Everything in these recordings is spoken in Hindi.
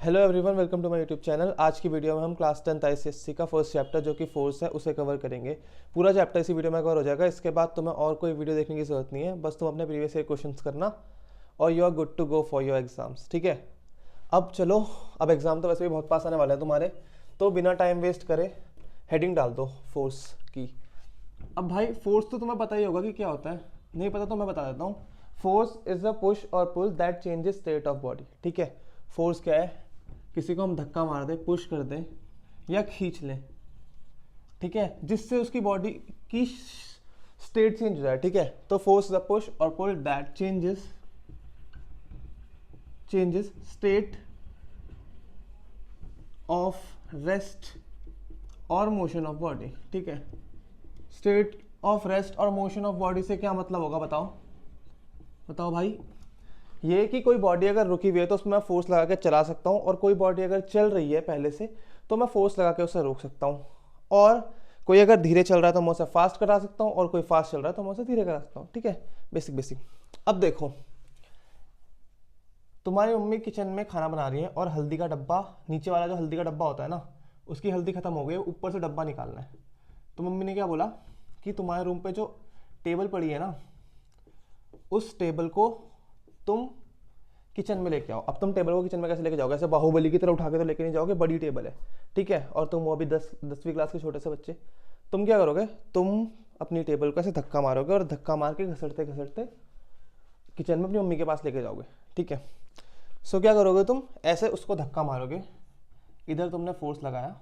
Hello everyone, welcome to my YouTube channel. आज की वीडियो में हम क्लास 10th आईसीएससी का फर्स्ट चैप्टर जो कि फोर्स है उसे कवर करेंगे। पूरा चैप्टर इसी वीडियो में कवर हो जाएगा। इसके बाद तुम्हें और कोई वीडियो देखने की जरूरत नहीं है, बस तुम अपने प्रीवियस ईयर क्वेश्चंस करना और you are good to go for your exams. ठीक है, अब चलो, अब एग्जाम तो वैसे भी बहुत पास आने वाले हैं तुम्हारे, तो बिना टाइम वेस्ट करे हेडिंग डाल दो फोर्स की। अब भाई फोर्स तो तुम्हें पता ही होगा कि क्या होता है, नहीं पता तो मैं बता देता हूँ। फोर्स इज अ पुश और pull that changes state of body. ठीक है, फोर्स क्या है? किसी को हम धक्का मार दें, पुश कर दें या खींच लें, ठीक है, जिससे उसकी बॉडी की स्टेट चेंज हो जाए। ठीक है, तो फोर्स इज अ पुश और pull that changes state of rest और मोशन ऑफ बॉडी। ठीक है, स्टेट ऑफ रेस्ट और मोशन ऑफ बॉडी से क्या मतलब होगा? बताओ भाई। ये कि कोई बॉडी अगर रुकी हुई है तो उसमें मैं फोर्स लगा के चला सकता हूँ, और कोई बॉडी अगर चल रही है पहले से तो मैं फोर्स लगा के उसे रोक सकता हूँ, और कोई अगर धीरे चल रहा है तो मैं उसे फास्ट करा सकता हूँ, और कोई फास्ट चल रहा है तो मैं उसे धीरे करा सकता हूँ। ठीक है, बेसिक। अब देखो, तुम्हारी मम्मी किचन में खाना बना रही है और हल्दी का डब्बा, नीचे वाला जो हल्दी का डब्बा होता है ना, उसकी हल्दी खत्म हो गई, ऊपर से डब्बा निकालना है। तो मम्मी ने क्या बोला कि तुम्हारे रूम पे जो टेबल पड़ी है ना, उस टेबल को तुम किचन में लेके आओ। अब तुम टेबल को किचन में कैसे लेके जाओगे? ऐसे बाहुबली की तरह उठा के तो लेके नहीं जाओगे, बड़ी टेबल है। ठीक है, और तुम वो अभी 10वीं क्लास के छोटे से बच्चे, तुम क्या करोगे? तुम अपनी टेबल को ऐसे धक्का मारोगे और धक्का मार के घसड़ते घसड़ते किचन में अपनी मम्मी के पास लेके जाओगे। ठीक है, सो क्या करोगे? तुम ऐसे उसको धक्का मारोगे, इधर तुमने फोर्स लगाया।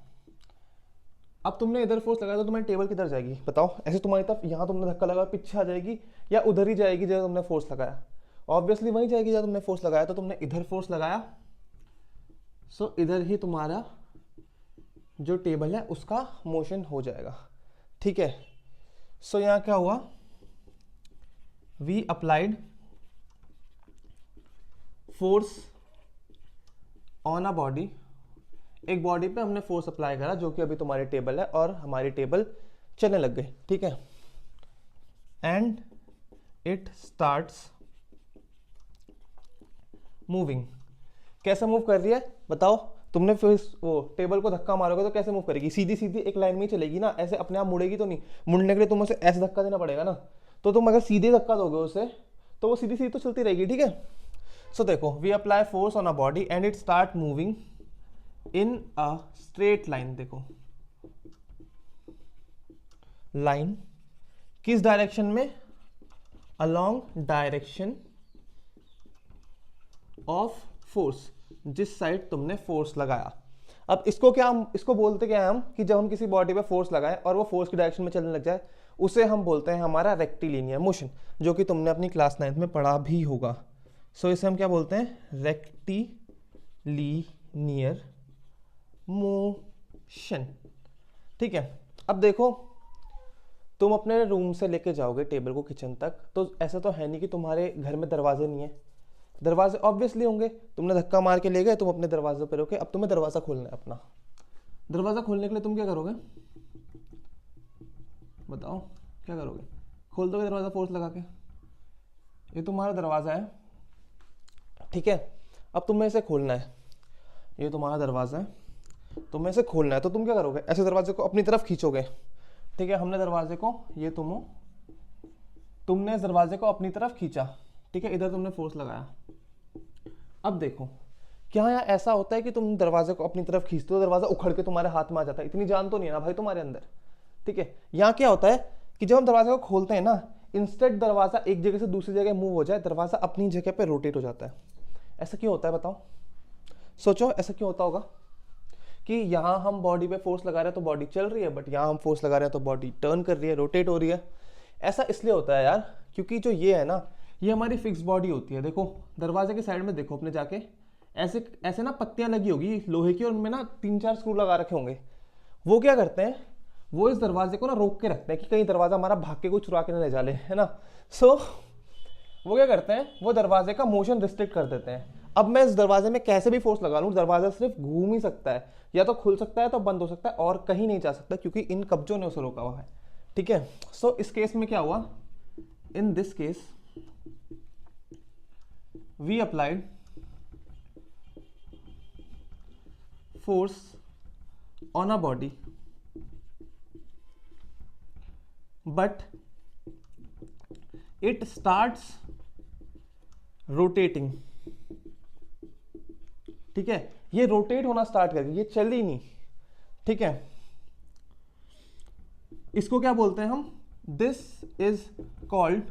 अब तुमने इधर फोर्स लगाया तो तुम्हारी टेबल किधर जाएगी? बताओ। ऐसे तुम्हारी तरफ यहाँ तुमने धक्का लगाया, पीछे आ जाएगी या उधर ही जाएगी जहाँ तुमने फोर्स लगाया? ऑब्वियसली वहीं जाएगी जहाँ तुमने फोर्स लगाया। तो तुमने इधर फोर्स लगाया, सो इधर ही तुम्हारा जो टेबल है उसका मोशन हो जाएगा। ठीक है, सो यहाँ क्या हुआ? We applied force on a body. एक बॉडी पे हमने फोर्स अप्लाई करा जो कि अभी तुम्हारी टेबल है, और हमारी टेबल चलने लग गई। ठीक है, एंड इट स्टार्ट्स मूविंग। कैसे मूव कर रही है बताओ? तुमने फिर वो टेबल को धक्का मारोगे तो कैसे मूव करेगी? सीधी सीधी एक लाइन में ही चलेगी ना, ऐसे अपने आप मुड़ेगी तो नहीं। मुड़ने के लिए तुम्हें उसे ऐसे धक्का देना पड़ेगा ना। तो तुम अगर सीधे धक्का दोगे उसे तो वो सीधी सीधी तो चलती रहेगी। ठीक है, सो देखो, we apply force on a body and it start moving in a straight line. देखो, लाइन किस डायरेक्शन में? अलोंग डायरेक्शन ऑफ फोर्स, जिस साइड तुमने फोर्स लगाया। अब इसको बोलते क्या है हम? कि जब हम किसी बॉडी पे फोर्स लगाएं और वो फोर्स की डायरेक्शन में चलने लग जाए, उसे हम बोलते हैं हमारा रेक्टिलिनियर मोशन, जो कि तुमने अपनी क्लास 9th में पढ़ा भी होगा। सो इसे हम क्या बोलते हैं? Rectilinear motion. ठीक है, अब देखो, तुम अपने रूम से लेके जाओगे टेबल को किचन तक, तो ऐसा तो है नहीं कि तुम्हारे घर में दरवाजे नहीं है। दरवाजे ऑब्वियसली होंगे। तुमने धक्का मार के ले गए, तुम अपने दरवाजे पे रोके। अब तुम्हें दरवाजा खोलना है अपना। दरवाजा खोलने के लिए तुम क्या करोगे? बताओ, क्या करोगे? खोल दोगे दरवाजा फोर्स लगा के? ये तुम्हारा दरवाजा है, ठीक है। अब तुम्हें इसे खोलना है। ये तुम्हारा दरवाजा है, तुम्हें इसे खोलना है, तो तुम क्या करोगे? ऐसे दरवाजे को अपनी तरफ खींचोगे। ठीक है, हमने दरवाजे को, ये तुमने इस दरवाजे को अपनी तरफ खींचा। ठीक है, इधर तुमने फोर्स लगाया। अब देखो, क्या यहाँ ऐसा होता है कि तुम दरवाजे को अपनी तरफ खींचते हो, दरवाजा उखड़ के तुम्हारे हाथ में आ जाता है? इतनी जान तो नहीं है ना भाई तुम्हारे अंदर। ठीक है, यहाँ क्या होता है कि जब हम दरवाजे को खोलते हैं ना, इंस्टेंट दरवाजा एक जगह से दूसरी जगह मूव हो जाए, दरवाजा अपनी जगह पे रोटेट हो जाता है। ऐसा क्यों होता है बताओ? सोचो, ऐसा क्यों होता होगा कि यहाँ हम बॉडी पे फोर्स लगा रहे हैं तो बॉडी चल रही है, बट यहाँ हम फोर्स लगा रहे हैं तो बॉडी टर्न कर रही है, रोटेट हो रही है। ऐसा इसलिए होता है यार, क्योंकि जो ये है ना, ये हमारी फिक्स बॉडी होती है। देखो, दरवाजे के साइड में देखो अपने जाके, ऐसे ऐसे ना पत्तियां लगी होगी लोहे की, और उनमें ना 3-4 स्क्रू लगा रखे होंगे। वो क्या करते हैं? वो इस दरवाजे को ना रोक के रखते हैं कि कहीं दरवाजा हमारा भाग के कोई चुरा के ना ले जा ले, है ना। सो वो क्या करते हैं? वो दरवाजे का मोशन रिस्ट्रिक्ट कर देते हैं। अब मैं इस दरवाजे में कैसे भी फोर्स लगा लूं, दरवाजा सिर्फ घूम ही सकता है, या तो खुल सकता है तो बंद हो सकता है, और कहीं नहीं जा सकता, क्योंकि इन कब्जों ने उसे रोका हुआ है। ठीक है, सो इस केस में क्या हुआ? In this case we applied force on a body, but it starts rotating. ठीक है, ये रोटेट होना स्टार्ट करके, ये चल ही नहीं. ठीक है, इसको क्या बोलते हैं हम? This is called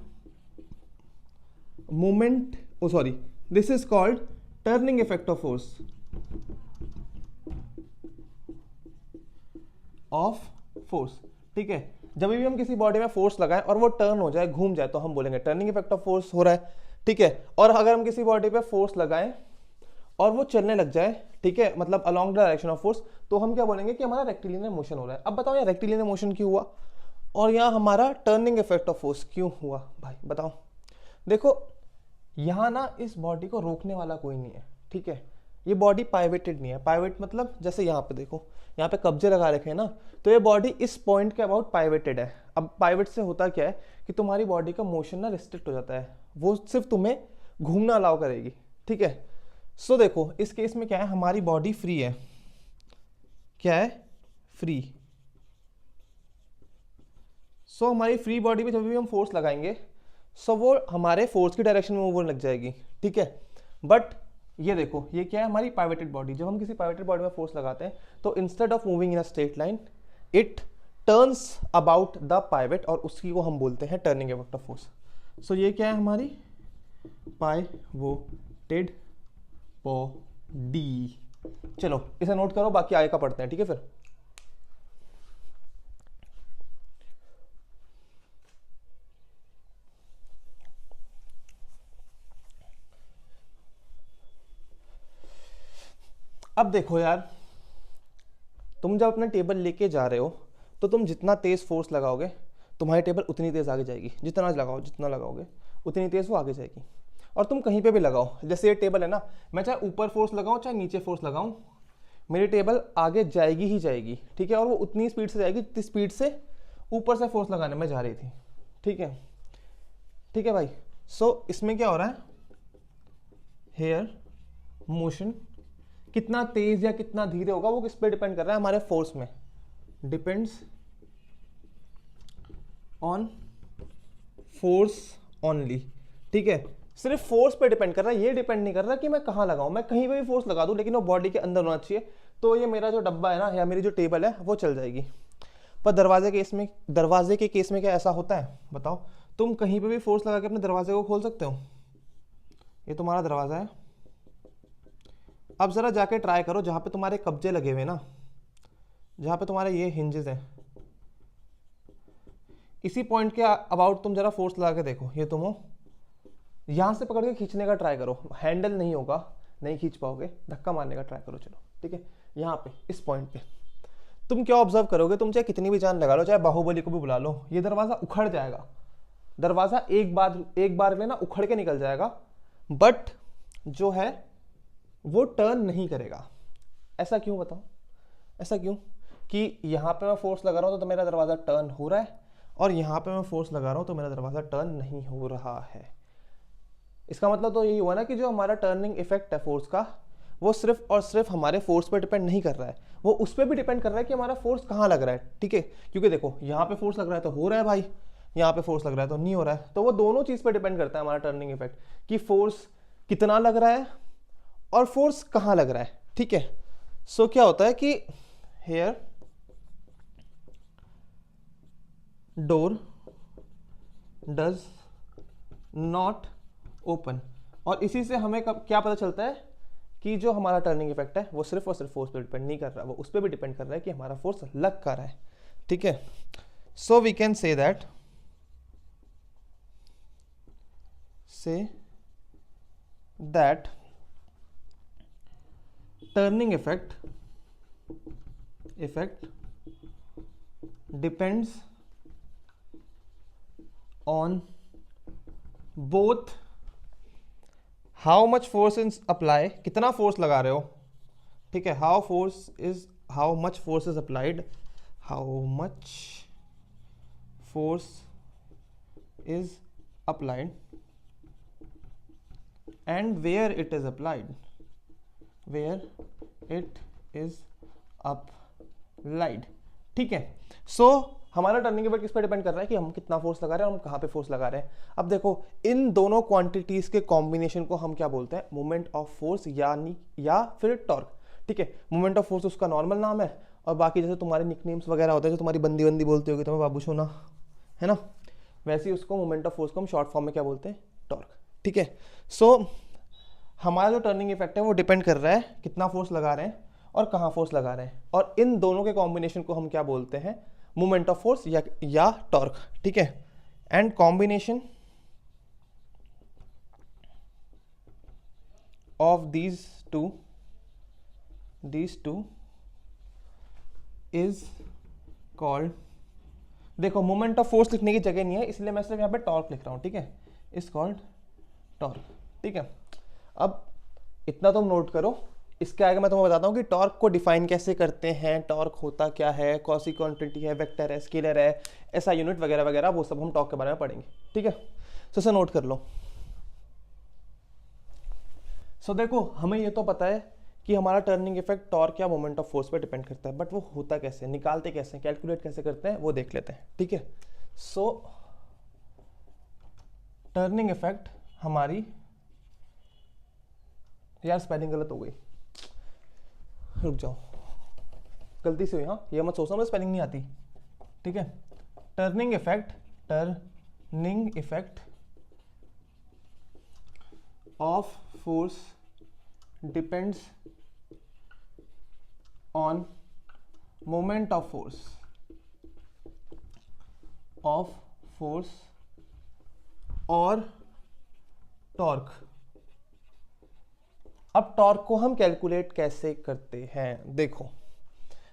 moment, oh sorry, this is called turning effect of force. ठीक है, जब भी हम किसी बॉडी में फोर्स लगाएं और वो टर्न हो जाए, घूम जाए, तो हम बोलेंगे टर्निंग इफेक्ट ऑफ फोर्स हो रहा है. ठीक है, और अगर हम किसी बॉडी पे फोर्स लगाएं और वो चलने लग जाए, ठीक है, मतलब along the direction of force, तो हम क्या बोलेंगे कि हमारा रेक्टिलिनियर मोशन हो रहा है. अब बताओ यार, रेक्टिलिनियर मोशन क्यों हुआ और यहाँ हमारा टर्निंग इफेक्ट ऑफ फोर्स क्यों हुआ? भाई बताओ. देखो, यहाँ ना इस बॉडी को रोकने वाला कोई नहीं है. ठीक है, ये बॉडी पाइवेटेड नहीं है. पाइवेट मतलब जैसे यहाँ पे देखो, यहाँ पे कब्जे लगा रखे हैं ना, तो ये बॉडी इस पॉइंट के अबाउट पाइवेटेड है. अब पाइवेट से होता क्या है कि तुम्हारी बॉडी का मोशन ना रिस्ट्रिक्ट हो जाता है, वो सिर्फ तुम्हें घूमना अलाउ करेगी. ठीक है, सो देखो इस केस में क्या है, हमारी बॉडी फ्री है. क्या है? फ्री. सो हमारी फ्री बॉडी पे जब भी हम फोर्स लगाएंगे, सो वो हमारे फोर्स की डायरेक्शन में मूव होने लग जाएगी. ठीक है, बट ये देखो, ये क्या है, हमारी पाइवेटेड बॉडी. जब हम किसी पाइवेटेड बॉडी में फोर्स लगाते हैं, तो instead of moving in a straight line, it turns about the pivot, और उसी को हम बोलते हैं turning effect of force. So ये क्या है, हमारी पाइवोटेड बॉडी. चलो इसे नोट करो, बाकी आगे का पढ़ते हैं. ठीक है, फिर अब देखो यार, तुम जब अपना टेबल लेके जा रहे हो, तो तुम जितना तेज फोर्स लगाओगे, तुम्हारी टेबल उतनी तेज आगे जाएगी. जितना लगाओगे उतनी तेज वो आगे जाएगी. और तुम कहीं पे भी लगाओ, जैसे ये टेबल है ना, मैं चाहे ऊपर फोर्स लगाऊं चाहे नीचे फोर्स लगाऊं, मेरी टेबल आगे जाएगी ही जाएगी. ठीक है, और वो उतनी स्पीड से जाएगी जितनी स्पीड से ऊपर से फोर्स लगाने में जा रही थी. ठीक है भाई. सो इसमें क्या हो रहा है, हेयर मोशन कितना तेज या कितना धीरे होगा, वो किस पे डिपेंड कर रहा है? हमारे फोर्स में. Depends on force only. ठीक है, सिर्फ फोर्स पे डिपेंड कर रहा है, ये डिपेंड नहीं कर रहा कि मैं कहाँ लगाऊं. मैं कहीं पे भी फोर्स लगा दूं, लेकिन वो बॉडी के अंदर होना चाहिए, तो ये मेरा जो डब्बा है ना, या मेरी जो टेबल है, वो चल जाएगी. पर दरवाजे के केस में क्या ऐसा होता है? बताओ, तुम कहीं पे भी फोर्स लगा के अपने दरवाजे को खोल सकते हो? ये तुम्हारा दरवाजा है. अब जरा जाके ट्राई करो, जहां पे तुम्हारे कब्जे लगे हुए ना, जहां पे तुम्हारे ये हिंजेस हैं, इसी पॉइंट के अबाउट तुम जरा फोर्स लगा के देखो. ये तुम हो, यहां से पकड़ के खींचने का ट्राई करो, हैंडल नहीं होगा, नहीं खींच पाओगे, धक्का मारने का ट्राई करो. चलो ठीक है, यहाँ पे इस पॉइंट पे तुम क्या ऑब्जर्व करोगे? तुम चाहे कितनी भी जान लगा लो, चाहे बाहुबली को भी बुला लो, ये दरवाजा उखड़ जाएगा. दरवाजा एक बार में ना उखड़ के निकल जाएगा, बट जो है वो टर्न नहीं करेगा. ऐसा क्यों? बताओ, ऐसा क्यों? कि यहाँ पे मैं फोर्स लगा रहा हूँ तो मेरा दरवाजा टर्न हो रहा है, और यहाँ पे मैं फोर्स लगा रहा हूँ तो मेरा दरवाजा टर्न नहीं हो रहा है. इसका मतलब तो यही हुआ ना कि जो हमारा टर्निंग इफेक्ट है फोर्स का, वो सिर्फ और सिर्फ हमारे फोर्स पे डिपेंड नहीं कर रहा है, वो उस पर भी डिपेंड कर रहा है कि हमारा फोर्स कहाँ लग रहा है. ठीक है, क्योंकि देखो यहाँ पे फोर्स लग रहा है तो हो रहा है भाई, यहाँ पे फोर्स लग रहा है तो नहीं हो रहा है. तो वो दोनों चीज़ पे डिपेंड करता है हमारा टर्निंग इफेक्ट, कि फोर्स कितना लग रहा है और फोर्स कहाँ लग रहा है. ठीक है, सो क्या होता है कि here door does not open, और इसी से हमें क्या पता चलता है कि जो हमारा टर्निंग इफेक्ट है वो सिर्फ और सिर्फ फोर्स पे डिपेंड नहीं कर रहा, वो उस पर भी डिपेंड कर रहा है कि हमारा फोर्स लग कर रहा है. ठीक है, so we can say that turning effect depends on both how much force is apply, कितना फोर्स लगा रहे हो. ठीक है, how much force is applied, how much force is applied, and where it is applied, is applied. ठीक है, सो हमारा टर्निंग इफेक्ट किस पे डिपेंड कर रहा है कि हम कितना फोर्स लगा रहे हैं और हम कहाँ पे फोर्स लगा रहे हैं। अब देखो इन दोनों क्वांटिटीज के कॉम्बिनेशन को हम क्या बोलते हैं, मोमेंट ऑफ फोर्स यानी या फिर टॉर्क। ठीक है, मोमेंट ऑफ फोर्स उसका नॉर्मल नाम है, और बाकी जैसे तुम्हारे निकनेम्स वगैरह होते हैं, जो तुम्हारी बंदी बंदी बोलती होगी तुम्हें बाबू सोना, है ना, वैसे ही उसको मोमेंट ऑफ फोर्स को हम शॉर्ट फॉर्म में क्या बोलते हैं, टॉर्क। ठीक है, सो हमारा जो टर्निंग इफेक्ट है वो डिपेंड कर रहा है कितना फोर्स लगा रहे हैं और कहाँ फोर्स लगा रहे हैं, और इन दोनों के कॉम्बिनेशन को हम क्या बोलते हैं, मोमेंट ऑफ फोर्स या टॉर्क। ठीक है, and combination of these two is called, देखो मोमेंट ऑफ फोर्स लिखने की जगह नहीं है इसलिए मैं सिर्फ यहाँ पे टॉर्क लिख रहा हूँ। ठीक है, इज कॉल्ड टॉर्क। ठीक है, अब इतना तुम नोट करो, इसके आगे मैं तुम्हें बताता हूँ कि टॉर्क को डिफाइन कैसे करते हैं, टॉर्क होता क्या है, कौन सी क्वांटिटी है, वेक्टर है, स्केलर है, ऐसा यूनिट वगैरह वगैरह, वो सब हम टॉर्क के बारे में पढ़ेंगे। ठीक है, सो इसे नोट कर लो। सो देखो हमें ये तो पता है कि हमारा टर्निंग इफेक्ट टॉर्क या मोमेंट ऑफ फोर्स पे डिपेंड करता है, बट वो होता कैसे, निकालते कैसे, कैलकुलेट कैसे करते हैं, वो देख लेते हैं। ठीक है, सो टर्निंग इफेक्ट हमारी, यार स्पेलिंग गलत हो गई, रुक जाओ, गलती से हुई, हाँ ये मत सोचना मुझे स्पेलिंग नहीं आती। ठीक है, turning effect of force depends on moment of force और टॉर्क। अब टॉर्क को हम कैलकुलेट कैसे करते हैं, देखो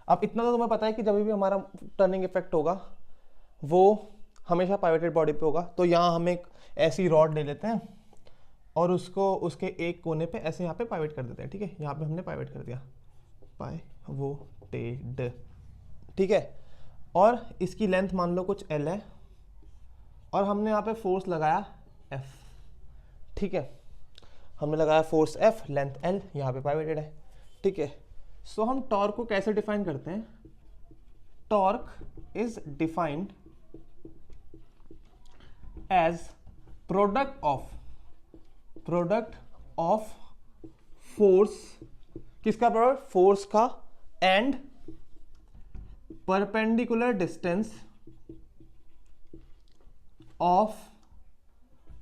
अब इतना तो तुम्हें पता है कि जब भी हमारा टर्निंग इफेक्ट होगा वो हमेशा पाइवेटेड बॉडी पे होगा। तो यहाँ हम एक ऐसी रॉड ले लेते हैं और उसको उसके एक कोने पे ऐसे यहाँ पे पाइवेट कर देते हैं। ठीक है, यहाँ पे हमने पाइवेट कर दिया, पाइवोटेड। ठीक है, और इसकी लेंथ मान लो कुछ L है और हमने यहाँ पे फोर्स लगाया F। ठीक है, हमने लगाया फोर्स F, लेंथ L, यहाँ पे पाइवेटेड है। ठीक है, सो हम टॉर्क को कैसे डिफाइन करते हैं, torque is defined as product of force, किसका प्रोडक्ट, फोर्स का, and perpendicular distance of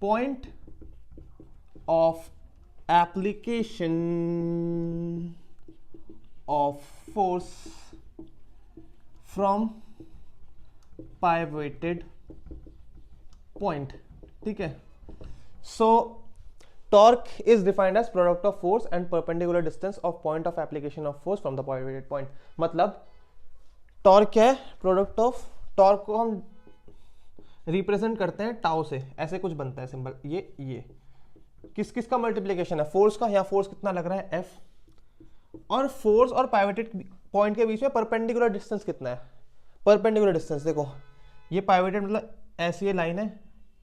point of application of force from pivoted point. ठीक है, so torque is defined as product of force and perpendicular distance of point of application of force from the pivoted point. मतलब टॉर्क क्या है, प्रोडक्ट ऑफ, टॉर्क को हम रिप्रेजेंट करते हैं टाउ से, ऐसे कुछ बनता है सिंबल, ये किस का मल्टीप्लीकेशन है, फोर्स का, या फोर्स कितना लग रहा है F, और फोर्स और पाइवेटेड पॉइंट के बीच में परपेंडिकुलर डिस्टेंस कितना है, परपेंडिकुलर डिस्टेंस देखो ये पाइवेटेड मतलब ऐसी ये लाइन है,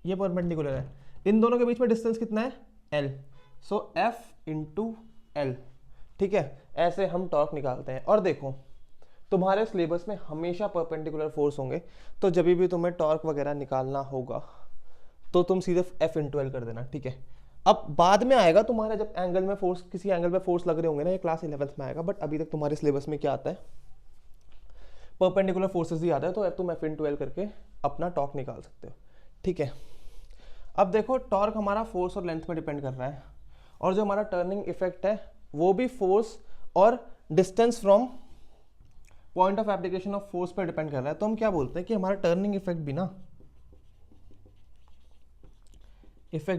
ये परपेंडिकुलर है, इन दोनों के बीच में डिस्टेंस कितना है L, सो F इंटू L। ठीक है, ऐसे हम टॉर्क निकालते हैं। और देखो तुम्हारे सिलेबस में हमेशा परपेंडिकुलर फोर्स होंगे, तो जब भी तुम्हें टॉर्क वगैरह निकालना होगा तो तुम सीधे F इंटू L कर देना। ठीक है, अब बाद में आएगा तुम्हारा जब एंगल में फोर्स, किसी एंगल में फोर्स लग रहे होंगे ना, ये क्लास 11th में आएगा, बट अभी तक तुम्हारे सिलेबस में क्या आता है, परपेंडिकुलर फोर्सेस ही आता है, तो तुम F इंटू L करके अपना टॉर्क निकाल सकते हो। ठीक है, अब देखो टॉर्क हमारा फोर्स और लेंथ में डिपेंड कर रहा है, और जो हमारा टर्निंग इफेक्ट है वो भी फोर्स और distance from point of application of force पर डिपेंड कर रहा है। तो हम क्या बोलते हैं कि हमारा टर्निंग इफेक्ट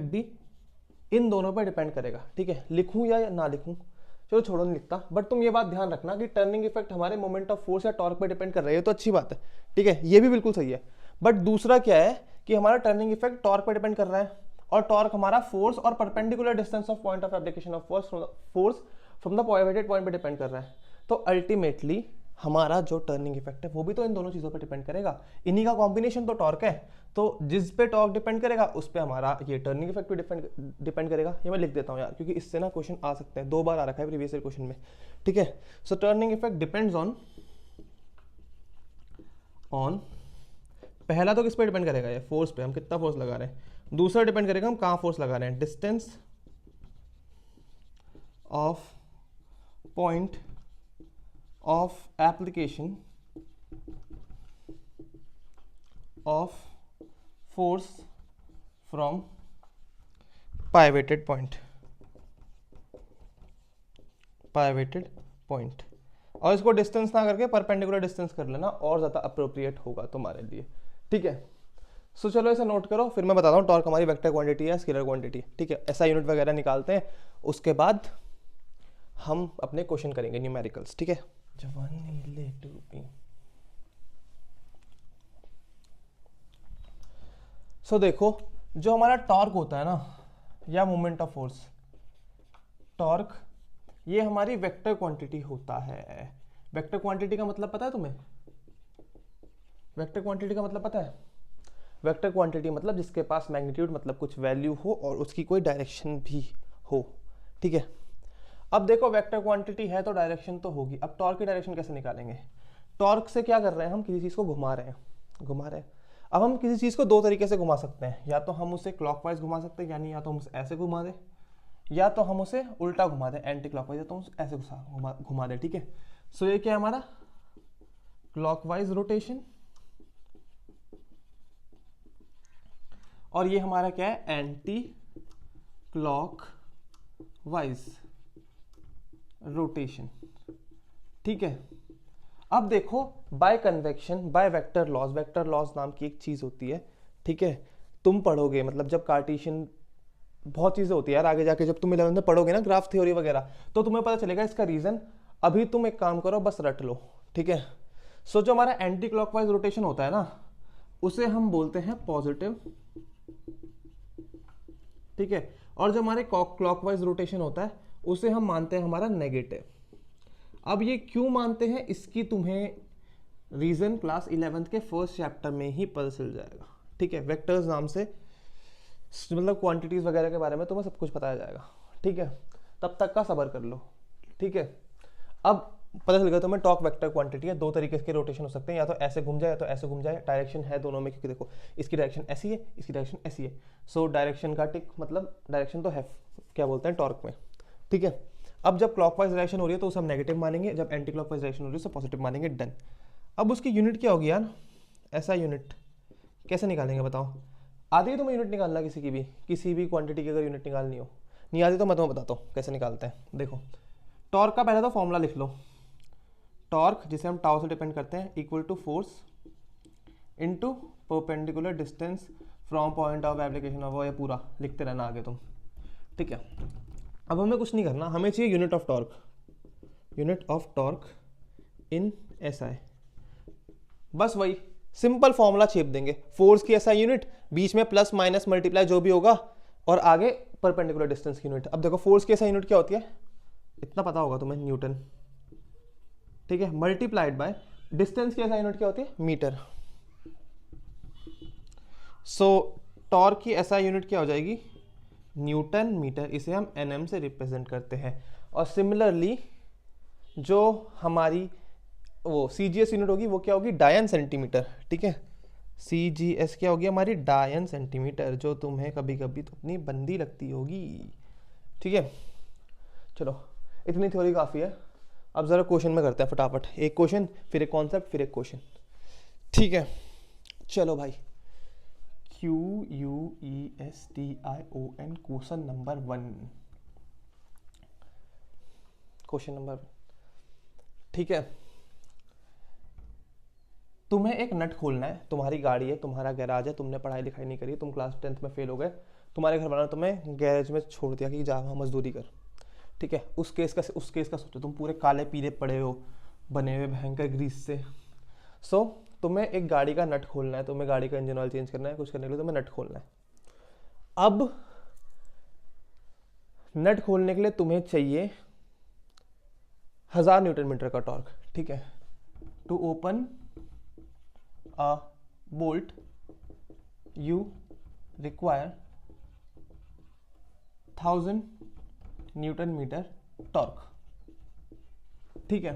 भी इन दोनों पर डिपेंड करेगा। ठीक है, लिखूं या ना लिखूं, चलो छोड़ो नहीं लिखता, बट तुम ये बात ध्यान रखना कि टर्निंग इफेक्ट हमारे मोमेंट ऑफ फोर्स या टॉर्क पर डिपेंड कर रही है, तो अच्छी बात है। ठीक है, ये भी बिल्कुल सही है, बट दूसरा क्या है कि हमारा टर्निंग इफेक्ट टॉर्क पर डिपेंड कर रहा है, और टॉर्क हमारा फोर्स और perpendicular distance of point of application of force from the pivoted point पे डिपेंड कर रहा है। तो अल्टीमेटली हमारा जो टर्निंग इफेक्ट है वो भी तो इन दोनों चीज़ों पर डिपेंड करेगा, इन्हीं का कॉम्बिनेशन तो टॉर्क है। तो जिस पे टॉर्क डिपेंड करेगा उस पे हमारा ये टर्निंग इफेक्ट भी डिपेंड करेगा। ये मैं लिख देता हूँ यार, क्योंकि इससे ना क्वेश्चन आ सकते हैं, 2 बार आ रखा है प्रीवियस ईयर क्वेश्चन में, ठीक है। सो टर्निंग इफेक्ट डिपेंड्स ऑन पहला तो किस पे डिपेंड करेगा, ये फोर्स पे, हम कितना फोर्स लगा रहे हैं। दूसरा डिपेंड करेगा हम कहाँ फोर्स लगा रहे हैं, distance of point of application of force from pivoted point, और इसको डिस्टेंस ना करके परपेंडिकुलर डिस्टेंस कर लेना, और ज़्यादा अप्रोप्रिएट होगा तुम्हारे लिए, ठीक है। सो चलो इसे नोट करो, फिर मैं बताता हूँ टॉर्क हमारी वेक्टर क्वांटिटी है स्केलर क्वांटिटी, ठीक है। ऐसा यूनिट वगैरह निकालते हैं, उसके बाद हम अपने क्वेश्चन करेंगे न्यूमेरिकल्स, ठीक है। सो देखो, जो हमारा टॉर्क होता है ना, या मोमेंट ऑफ फोर्स, टॉर्क ये हमारी वेक्टर क्वांटिटी होता है। वेक्टर क्वांटिटी का मतलब पता है तुम्हें? वेक्टर क्वांटिटी का मतलब पता है? वेक्टर क्वांटिटी मतलब जिसके पास मैग्नीट्यूड मतलब कुछ वैल्यू हो और उसकी कोई डायरेक्शन भी हो, ठीक है। अब देखो वेक्टर क्वांटिटी है तो डायरेक्शन तो होगी। अब टॉर्क की डायरेक्शन कैसे निकालेंगे? टॉर्क से क्या कर रहे हैं हम, किसी चीज़ को घुमा रहे हैं। अब हम किसी चीज़ को 2 तरीके से घुमा सकते हैं, या तो हम उसे क्लॉकवाइज घुमा सकते हैं, यानी या तो हम उसे ऐसे घुमा दें, या तो हम उसे उल्टा घुमा दें एंटी क्लॉकवाइज, या तो हम ऐसे घुमा दें, ठीक है। सो ये क्या है हमारा क्लॉकवाइज रोटेशन, और ये हमारा क्या है एंटी क्लॉकवाइज रोटेशन, ठीक है। अब देखो by convection, by vector laws नाम की एक चीज होती है, ठीक है। तुम पढ़ोगे, मतलब जब कार्टेशियन, बहुत चीजें होती है यार आगे जाके, जब तुम 11th में पढ़ोगे ना ग्राफ थ्योरी वगैरह, तो तुम्हें पता चलेगा इसका रीजन। अभी तुम एक काम करो, बस रट लो, ठीक है। सो जो हमारा एंटी क्लॉकवाइज रोटेशन होता है ना, उसे हम बोलते हैं पॉजिटिव, ठीक है। और जो हमारे क्लॉकवाइज रोटेशन होता है उसे हम मानते हैं हमारा नेगेटिव। अब ये क्यों मानते हैं, इसकी तुम्हें रीजन क्लास 11th के फर्स्ट चैप्टर में ही पता चल जाएगा, ठीक है। वेक्टर्स नाम से, मतलब क्वांटिटीज वगैरह के बारे में तुम्हें सब कुछ बताया जाएगा, ठीक है। तब तक का सब्र कर लो, ठीक है। अब पता चल गया तुम्हें टॉर्क वेक्टर क्वांटिटी है, 2 तरीके के रोटेशन हो सकते हैं, या तो ऐसे घूम जाए या तो ऐसे घूम जाए। डायरेक्शन है दोनों में, क्योंकि देखो इसकी डायरेक्शन ऐसी है, इसकी डायरेक्शन ऐसी है। सो डायरेक्शन का टिक, मतलब डायरेक्शन तो है, क्या बोलते हैं टॉर्क में, ठीक है। अब जब क्लॉकवाइज डायरेक्शन हो रही है तो उसे हम नेगेटिव मानेंगे, जब एंटी क्लॉकवाइज डायरेक्शन हो रही है तो पॉजिटिव मानेंगे, डन। अब उसकी यूनिट क्या होगी यार, ऐसा यूनिट कैसे निकालेंगे बताओ? आती है तुम्हें यूनिट निकालना किसी भी क्वांटिटी की अगर यूनिट निकालनी हो? नहीं आती तो मैं तुम्हें बताता हूँ कैसे निकालते हैं। देखो टॉर्क का पहले तो फॉर्मूला लिख लो। टॉर्क जिसे हम टाउ से डिपेंड करते हैं, equal to force into perpendicular distance from point of application of, वो ये पूरा लिखते रहना आगे तुम, ठीक है। अब हमें कुछ नहीं करना, हमें चाहिए unit of torque in SI. बस वही सिंपल फॉर्मूला छेप देंगे, फोर्स की एसआई यूनिट, बीच में प्लस माइनस मल्टीप्लाई जो भी होगा, और आगे परपेंडिकुलर डिस्टेंस की यूनिट। अब देखो फोर्स की एसआई यूनिट क्या होती है, इतना पता होगा तुम्हें, न्यूटन, ठीक है। मल्टीप्लाइड बाय डिस्टेंस की एसआई यूनिट क्या होती है, मीटर। सो टॉर्क की एसआई यूनिट क्या हो जाएगी, न्यूटन मीटर। इसे हम एनएम से रिप्रेजेंट करते हैं। और सिमिलरली जो हमारी वो सीजीएस यूनिट होगी वो क्या होगी, डायन सेंटीमीटर, ठीक है। सीजीएस क्या होगी हमारी, डायन सेंटीमीटर, जो तुम्हें कभी कभी तो अपनी बंदी लगती होगी, ठीक है। चलो इतनी थ्योरी काफ़ी है, अब ज़रा क्वेश्चन में करते हैं फटाफट। एक क्वेश्चन, फिर एक कॉन्सेप्ट, फिर एक क्वेश्चन, ठीक है। चलो भाई, QUESTION क्वेश्चन नंबर 1, ठीक है। तुम्हें एक नट खोलना है, तुम्हारी गाड़ी है, तुम्हारा गैराज है, तुमने पढ़ाई लिखाई नहीं करी, तुम क्लास 10th में फेल हो गए, तुम्हारे घर वालों ने तुम्हें गैरेज में छोड़ दिया कि जा वहाँ मजदूरी कर, ठीक है। उस केस का सोचो, तुम पूरे काले पीले पड़े हो, बने हुए भयंकर ग्रीस से। सो तुम्हें एक गाड़ी का नट खोलना है, तुम्हें गाड़ी का इंजन ऑयल चेंज करना है, कुछ करने के लिए तुम्हें नट खोलना है। अब नट खोलने के लिए तुम्हें चाहिए 1000 न्यूटन मीटर का टॉर्क, ठीक है। to open a bolt you require 1000 newton metre torque. ठीक है,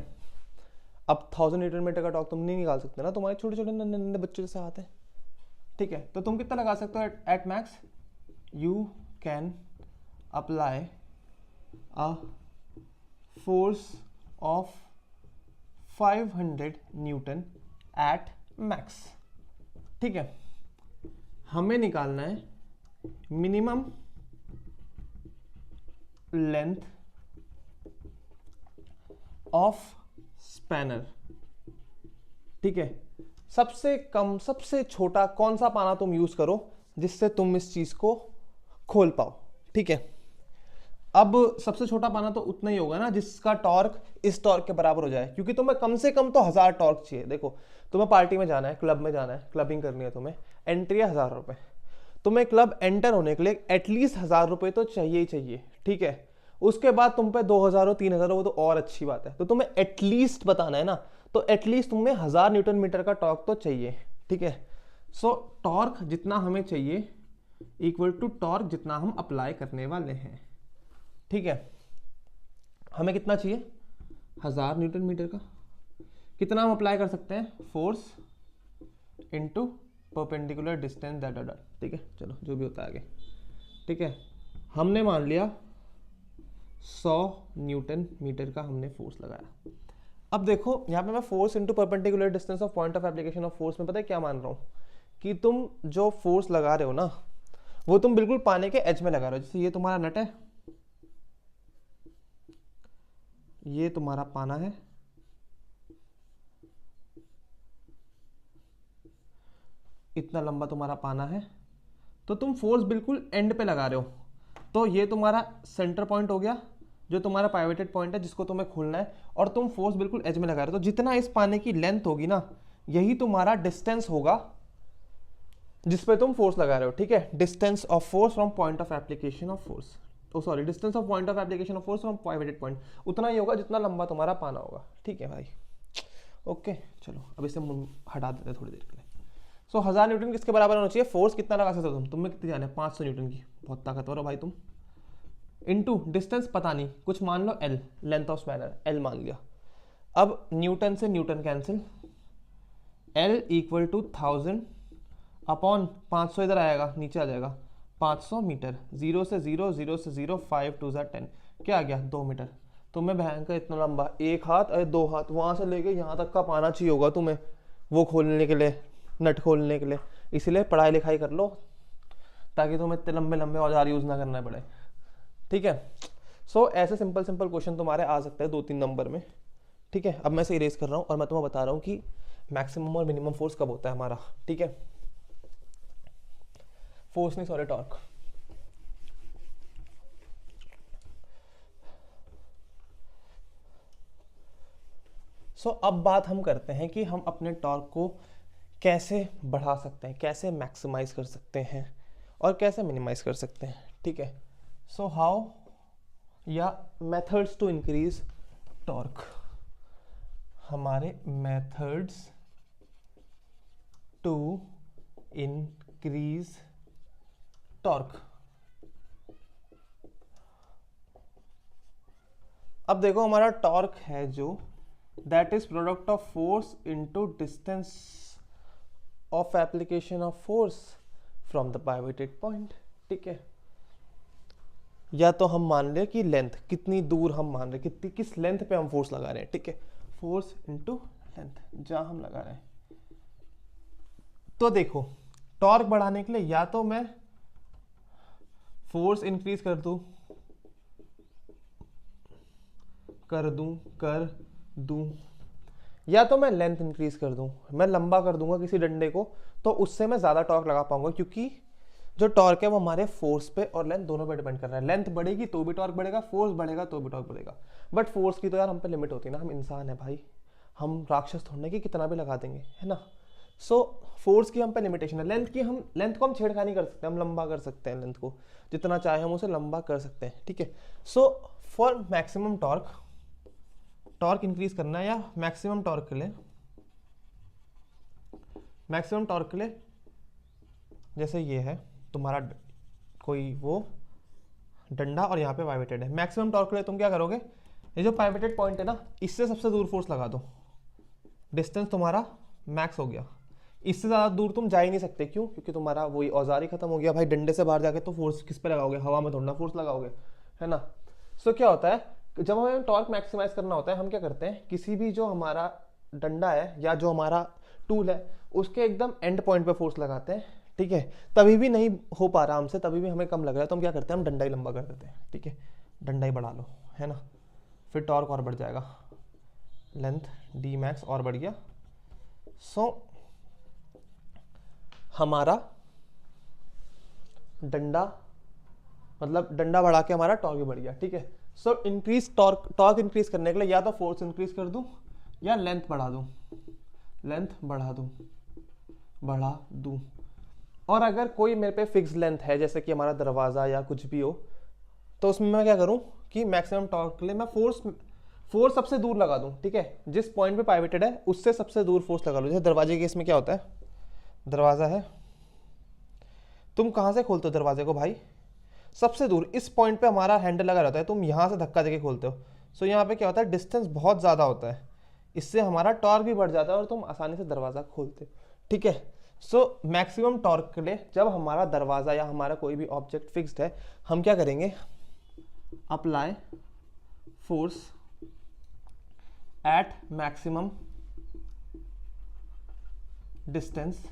अब 1000 न्यूटन मीटर का टॉर्क तुम नहीं निकाल सकते ना, तुम्हारे छोटे छोटे नन्हे बच्चों जैसे हाथ है। ठीक है, तो तुम कितना लगा सकते हो at max? You can apply a force of 500 Newton at max. ठीक है, हमें निकालना है मिनिमम लेंथ ऑफ स्पैनर। ठीक है, सबसे कम सबसे छोटा कौन सा पाना तुम यूज करो जिससे तुम इस चीज को खोल पाओ। ठीक है, अब सबसे छोटा पाना तो उतना ही होगा ना जिसका टॉर्क इस टॉर्क के बराबर हो जाए, क्योंकि तुम्हें कम से कम तो 1000 टॉर्क चाहिए। देखो, तुम्हें पार्टी में जाना है, क्लब में जाना है, क्लबिंग करनी है, तुम्हें एंट्री है 1000 रुपए। तुम्हें क्लब एंटर होने के लिए एटलीस्ट 1000 रुपए तो चाहिए ही चाहिए। ठीक है, उसके बाद तुम पे 2000 हो 3000 हो वो तो और अच्छी बात है, तो तुम्हें एटलीस्ट बताना है ना, तो एटलीस्ट तुम्हें 1000 न्यूटन मीटर का टॉर्क तो चाहिए। ठीक है, सो टॉर्क जितना हमें चाहिए इक्वल टू टॉर्क जितना हम अप्लाई करने वाले हैं। ठीक है, हमें कितना चाहिए? 1000 न्यूटन मीटर का। कितना हम अप्लाई कर सकते हैं? Force into perpendicular distance that dot. ठीक है, चलो जो भी होता है आगे। ठीक है, हमने मान लिया 100 न्यूटन मीटर का हमने फोर्स लगाया। अब देखो यहाँ पे मैं force into perpendicular distance of point of application of force में पता है क्या मान रहा हूँ कि तुम जो फोर्स लगा रहे हो ना वो तुम बिल्कुल पाने के एज में लगा रहे हो। जैसे ये तुम्हारा नट है, ये तुम्हारा पाना है, इतना लंबा तुम्हारा पाना है, तो तुम फोर्स बिल्कुल एंड पे लगा रहे हो। तो ये तुम्हारा सेंटर पॉइंट हो गया जो तुम्हारा पाइवेटेड पॉइंट है जिसको तुम्हें खोलना है, और तुम फोर्स बिल्कुल एज में लगा रहे हो। तो जितना इस पाने की लेंथ होगी ना यही तुम्हारा डिस्टेंस होगा जिस पे तुम फोर्स लगा रहे हो। ठीक है, distance of force from point of application of force, sorry distance of point of application of force from pivoted point, उतना ही होगा जितना लंबा तुम्हारा पाना होगा। ठीक है भाई, ओके चलो अब इसे हटा देते हैं थोड़ी देर के लिए। सो 1000 न्यूटन किसके बराबर होना चाहिए? फोर्स कितना लगा सकते हो तुम्हें कितनी जाने? 500 न्यूटन की, बहुत ताकतवर हो भाई तुम। इनटू डिस्टेंस पता नहीं, कुछ मान लो L, length of spanner L मान लिया। अब न्यूटन से Newton cancel, L equal to 1000 upon 500 इधर आएगा नीचे आ जाएगा 500 मीटर। 0 से 0, 0 से 0, 5 2 10, क्या आ गया? 2 मीटर। तुम्हें बहन का इतना लंबा एक हाथ अरे 2 हाथ वहां से लेके यहाँ तक का पाना चाहिए होगा तुम्हें वो खोलने के लिए, नट खोलने के लिए। इसलिए पढ़ाई लिखाई कर लो ताकि तुम्हें इतने लंबे लंबे औजार यूज ना करना पड़े। ठीक है, सो ऐसे सिंपल सिंपल क्वेश्चन तुम्हारे आ सकते हैं 2-3 नंबर में। ठीक है, अब मैं इसे इरेज कर रहा हूँ और मैं तुम्हें बता रहा हूँ कि मैक्सिमम और मिनिमम फोर्स कब होता है हमारा। ठीक है, फोर्स नहीं सॉरी टॉर्क। सो अब बात हम करते हैं कि हम अपने टॉर्क को कैसे बढ़ा सकते हैं, कैसे मैक्सिमाइज कर सकते हैं और कैसे मिनिमाइज कर सकते हैं। ठीक है, सो हाउ या मेथड्स टू इंक्रीज टॉर्क। हमारे मेथड्स टू इंक्रीज टॉर्क। अब देखो हमारा टॉर्क है जो that is product of force into distance of application of force from the pivoted point. ठीक है, या तो हम मान ले कि लेंथ कितनी दूर हम मान रहे कितनी किस लेंथ पे हम फोर्स लगा रहे हैं। ठीक है, फोर्स इनटू लेंथ जहां हम लगा रहे हैं। तो देखो टॉर्क बढ़ाने के लिए या तो मैं फोर्स इंक्रीज कर दूं या तो मैं लेंथ इंक्रीज कर दूं, मैं लंबा कर दूंगा किसी डंडे को, तो उससे मैं ज्यादा टॉर्क लगा पाऊंगा, क्योंकि जो टॉर्क है वो हमारे फोर्स पे और लेंथ दोनों पे डिपेंड कर रहा है। लेंथ बढ़ेगी तो भी टॉर्क बढ़ेगा, फोर्स बढ़ेगा तो भी टॉर्क बढ़ेगा। बट फोर्स की तो यार हम पे लिमिट होती है ना, हम इंसान है भाई, हम राक्षस थोड़ने की कितना भी लगा देंगे, है ना। सो फोर्स की हम पे लिमिटेशन है। लेंथ को हम छेड़खानी कर सकते हैं, हम लंबा कर सकते हैं, लेंथ को जितना चाहे हम उसे लंबा कर सकते हैं। ठीक है, so for maximum torque increase करना है या मैक्सिमम टॉर्क के लिए मैक्सिमम टॉर्क के लिए जैसे ये है तुम्हारा कोई वो डंडा और यहाँ पे पाइवेटेड है, मैक्सिमम टॉर्क के लिए तुम क्या करोगे, ये जो पाइवेटेड पॉइंट है ना इससे सबसे दूर फोर्स लगा दो, डिस्टेंस तुम्हारा मैक्स हो गया, इससे ज़्यादा दूर तुम जा ही नहीं सकते। क्यों? क्योंकि तुम्हारा वही औजार ही खत्म हो गया भाई, डंडे से बाहर जाके तो फोर्स किस पे लगाओगे, हवा में थोड़ा फोर्स लगाओगे, है ना। सो क्या होता है जब हमें टॉर्क मैक्सिमाइज करना होता है हम क्या करते हैं, किसी भी जो हमारा डंडा है या जो हमारा टूल है उसके एकदम एंड पॉइंट पे फोर्स लगाते हैं, ठीक है। तभी भी नहीं हो पा रहा हमसे, तभी भी हमें कम लग रहा है, तो हम क्या करते हैं, हम डंडा ही लंबा कर देते हैं, ठीक है, डंडा ही बढ़ा लो, है ना, फिर टॉर्क और बढ़ जाएगा, लेंथ डी मैक्स और बढ़ गया। सो हमारा डंडा मतलब डंडा बढ़ा के हमारा टॉर्क भी बढ़ गया, ठीक है। सो इंक्रीज टॉर्क इंक्रीज करने के लिए या तो फोर्स इंक्रीज कर दूं या लेंथ बढ़ा दूं, लेंथ बढ़ा दूं। और अगर कोई मेरे पे फिक्स लेंथ है जैसे कि हमारा दरवाज़ा या कुछ भी हो, तो उसमें मैं क्या करूं कि मैक्सिमम टॉर्क के लिए मैं फोर्स सबसे दूर लगा दूं, ठीक है, जिस पॉइंट पे पाइवेटेड है उससे सबसे दूर फोर्स लगा लूं। जैसे दरवाजे के केस में क्या होता है, दरवाज़ा है, तुम कहाँ से खोलते हो दरवाजे को भाई, सबसे दूर इस पॉइंट पे हमारा हैंडल लगा रहता है, तुम यहाँ से धक्का देके खोलते हो। सो यहाँ पे क्या होता है, डिस्टेंस बहुत ज़्यादा होता है, इससे हमारा टॉर्क भी बढ़ जाता है और तुम आसानी से दरवाज़ा खोलते हो, ठीक है। सो मैक्सिमम टॉर्क के लिए जब हमारा दरवाज़ा या हमारा कोई भी ऑब्जेक्ट फिक्स्ड है, हम क्या करेंगे, apply force at maximum distance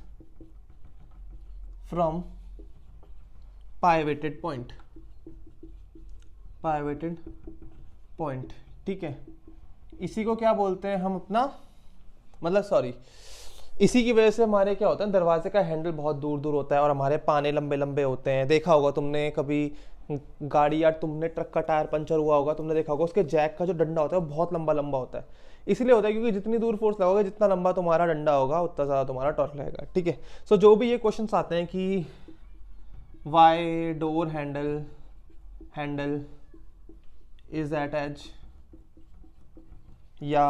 from pivoted point, ठीक है। इसी को क्या बोलते हैं हम अपना, मतलब सॉरी, इसी की वजह से हमारे क्या होता है, दरवाजे का हैंडल बहुत दूर दूर होता है और हमारे पाने लंबे लंबे होते हैं। देखा होगा तुमने कभी गाड़ी या तुमने ट्रक का टायर पंचर हुआ होगा, तुमने देखा होगा उसके जैक का जो डंडा होता है वो बहुत लंबा लंबा होता है। इसलिए होता है क्योंकि जितनी दूर फोर्स लगोगे, जितना लंबा तुम्हारा डंडा होगा उतना ज़्यादा तुम्हारा टॉर्क लगेगा, ठीक है। सो जो भी ये क्वेश्चंस आते हैं कि why door handle is at edge, या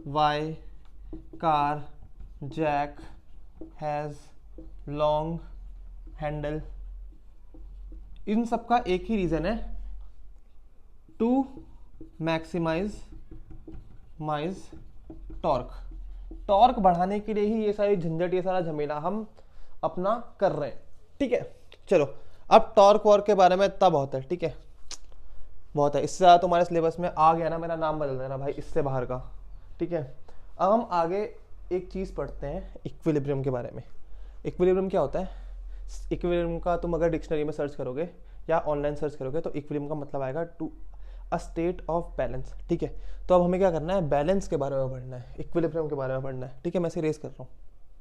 why car jack has long handle, इन सब का एक ही रीजन है, टू मैक्सिमाइज टॉर्क बढ़ाने के लिए ही ये सारी झंझट, ये सारा झमेला हम अपना कर रहे हैं, ठीक है। चलो अब टॉर्क वॉर्क के बारे में इतना बहुत है, ठीक है, बहुत है, इससे ज़्यादा तुम्हारे सिलेबस में आ गया ना, मेरा नाम बदल देना भाई इससे बाहर का, ठीक है। अब हम आगे एक चीज़ पढ़ते हैं इक्विलिब्रियम के बारे में। इक्विलिब्रियम क्या होता है, इक्विलिब्रियम का तुम अगर डिक्शनरी में सर्च करोगे या ऑनलाइन सर्च करोगे तो इक्विलिब्रियम का मतलब आएगा to a state of balance, ठीक है। तो अब हमें क्या करना है, बैलेंस के बारे में पढ़ना है, इक्विलिब्रियम के बारे में पढ़ना है, ठीक है। मैं इसे रेस कर रहा हूँ।